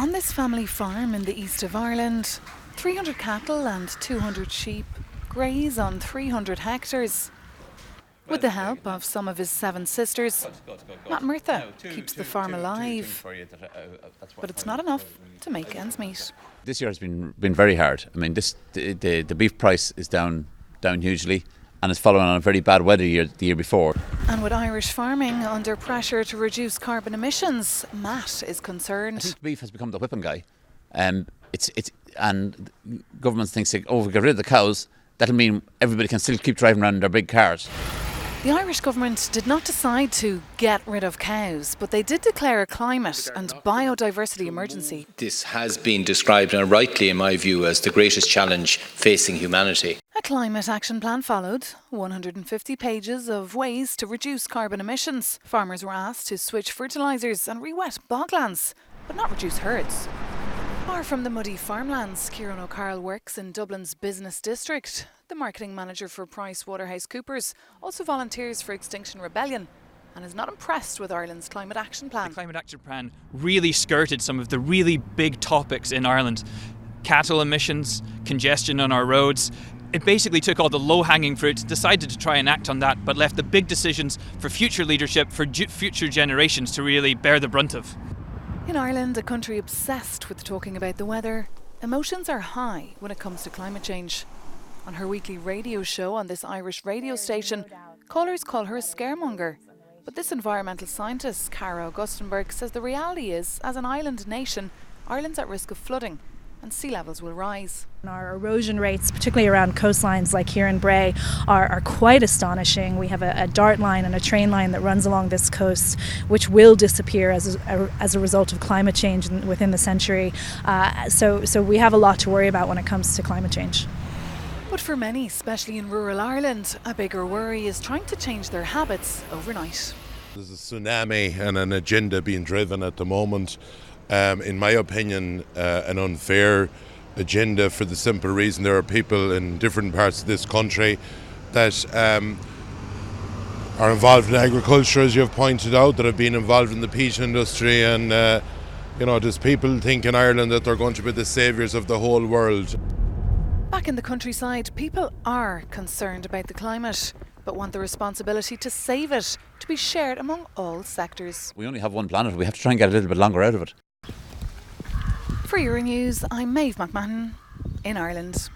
On this family farm in the east of Ireland, 300 cattle and 200 sheep graze on 300 hectares. With the help of some of his 7 sisters, Matt Murtha keeps the farm alive. But it's not enough to make ends meet. This year has been very hard. I mean, the beef price is down hugely, and it's following on a very bad weather year the year before. And with Irish farming under pressure to reduce carbon emissions, Matt is concerned. I think beef has become the whipping guy. And governments think, oh, if we get rid of the cows, that'll mean everybody can still keep driving around in their big cars. The Irish government did not decide to get rid of cows, but they did declare a climate and biodiversity emergency. This has been described, and rightly in my view, as the greatest challenge facing humanity. A climate action plan followed, 150 pages of ways to reduce carbon emissions. Farmers were asked to switch fertilisers and re-wet boglands, but not reduce herds. Far from the muddy farmlands, Kieran O'Carroll works in Dublin's business district. The marketing manager for PricewaterhouseCoopers also volunteers for Extinction Rebellion and is not impressed with Ireland's climate action plan. The climate action plan really skirted some of the really big topics in Ireland. Cattle emissions, congestion on our roads. It basically took all the low-hanging fruit, decided to try and act on that, but left the big decisions for future leadership, for future generations to really bear the brunt of. In Ireland, a country obsessed with talking about the weather, emotions are high when it comes to climate change. On her weekly radio show on this Irish radio station, callers call her a scaremonger. But this environmental scientist, Cara Augustenberg, says the reality is, as an island nation, Ireland's at risk of flooding and sea levels will rise. Our erosion rates, particularly around coastlines like here in Bray, are quite astonishing. We have a dart line and a train line that runs along this coast, which will disappear as a result of climate change within the century. So we have a lot to worry about when it comes to climate change. But for many, especially in rural Ireland, a bigger worry is trying to change their habits overnight. There's a tsunami and an agenda being driven at the moment. In my opinion, an unfair agenda for the simple reason there are people in different parts of this country that are involved in agriculture, as you've pointed out, that have been involved in the peat industry, and there's people think in Ireland that they're going to be the saviours of the whole world. Back in the countryside, people are concerned about the climate, but want the responsibility to save it to be shared among all sectors. We only have one planet. We have to try and get a little bit longer out of it. For Euronews, I'm Maeve McMahon in Ireland.